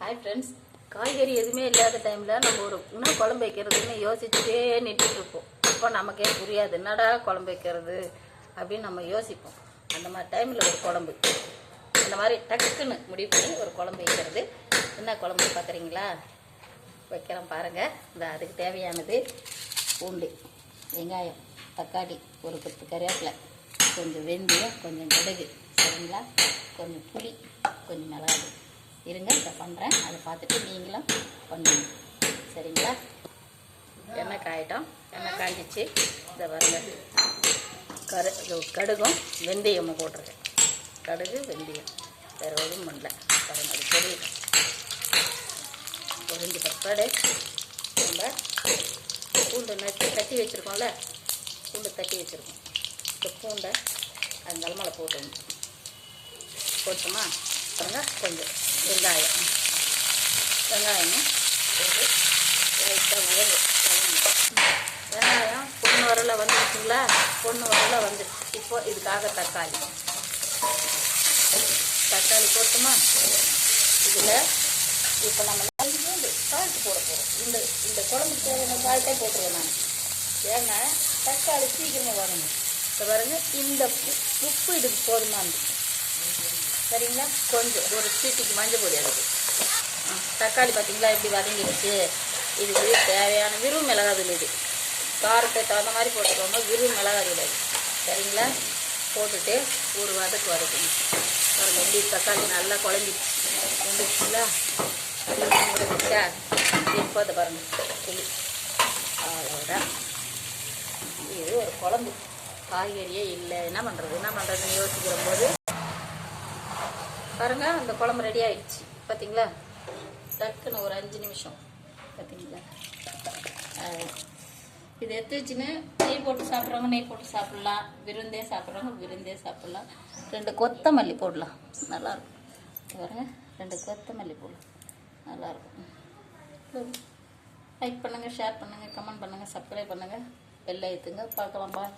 Hi friends, காய்கறி எதுவுமே இல்லாத டைமில் நம்ம ஒரு இன்னும் குழம்பு வைக்கிறதுன்னு யோசிச்சுட்டே நின்றுட்டுருப்போம். அப்போ நமக்கே புரியாது என்னடா குழம்பு வைக்கிறது அப்படின்னு நம்ம யோசிப்போம். அந்த மாதிரி டைமில் ஒரு குழம்பு அந்த மாதிரி டக்குன்னு முடிவு பண்ணி ஒரு குழம்பு வைக்கிறது. என்ன குழம்பு பார்க்குறீங்களா? வைக்கிறோம் பாருங்கள். இந்த அதுக்கு தேவையானது பூண்டு, வெங்காயம், தக்காளி, ஒரு கொத்து கருவேப்பிலை, கொஞ்சம் வெந்தயம், கொஞ்சம் கடுகு, சரிங்களா? கொஞ்சம் புளி, கொஞ்சம் மிளகாய். இருங்க, இதை பண்ணுறேன். அதை பார்த்துட்டு நீங்களும் பண்ணுங்க, சரிங்களா? எண்ணெய் காயிட்டோம். எண்ணெய் காய்ஞ்சிச்சு. இதை வருங்க, கடுகும் வெந்தயமும் போட்டிருக்கேன். கடுகு வெந்தயம் வேறு எதுவும் பண்ணல. பாருங்க, அது பொரியட்டும். பொரிஞ்சு பற்பாடு நம்ம பூண்டு தட்டி வச்சுருக்கோம்ல, பூண்டு தட்டி வச்சுருக்கோம். இந்த பூண்டை அந்த நிலமையில போட்டுணும். போட்டோமா? பாருங்க, கொஞ்சம் வெங்காயமும் போட்டு லைட்டாக வெங்காயம் பொண்ணு வரல வந்துடுச்சுங்களா? பொண்ணு வரல வந்துடுச்சு. இப்போ இதுக்காக தக்காளி போட்டுமா? இதில் இப்போ நம்ம சால்ட்டு போட போகிறோம். இந்த குழம்புக்கு தேவையான சால்ட்டே போட்டுருவேன் நான். ஏன்னா தக்காளி சீக்கிரமாக வரணும். இப்போ பாருங்க, இந்த உப்பு இதுக்கு போதுமானது, சரிங்களா? கொஞ்சம் ஒரு சீட்டுக்கு மஞ்சள் பொடி. அதுக்கு தக்காளி பார்த்திங்களா எப்படி வதங்கிடுச்சு. இதுக்கு தேவையான விரும்பு மிளகாதூள், இது காரத்தை தகுந்த மாதிரி போட்டுக்கோங்க. விரும்பு மிளகாதூள் அது, சரிங்களா? போட்டுட்டு ஒரு வதக்கு வதக்கணும். பாருங்க, எப்படி தக்காளி நல்லா குழஞ்சிடுச்சுங்களா? முடிச்சா இப்போ அதை பாருங்கள், புளி. அவ்வளோதான். இது ஒரு குழம்பு. காய்கறியே இல்லை, என்ன பண்ணுறதுன்னு யோசிக்கிற போது பாருங்க, அந்த குழம்பு ரெடி ஆகிடுச்சு. பார்த்தீங்களா? டக்குன்னு ஒரு 5 நிமிஷம். பார்த்தீங்களா? இது எடுத்து வச்சுன்னு நெய் போட்டு சாப்பிட்றவங்க நெய் போட்டு சாப்பிட்லாம், விருந்தே சாப்பிட்றவங்க விருந்தே சாப்பிட்லாம். 2 கொத்தமல்லி போடலாம், நல்லாயிருக்கும். பாருங்க, 2 கொத்தமல்லி போடலாம், நல்லாயிருக்கும். லைக் பண்ணுங்கள், ஷேர் பண்ணுங்கள், கமெண்ட் பண்ணுங்கள், சப்ஸ்கிரைப் பண்ணுங்கள், பெல் ஐத்துங்க. பார்க்கலாம்.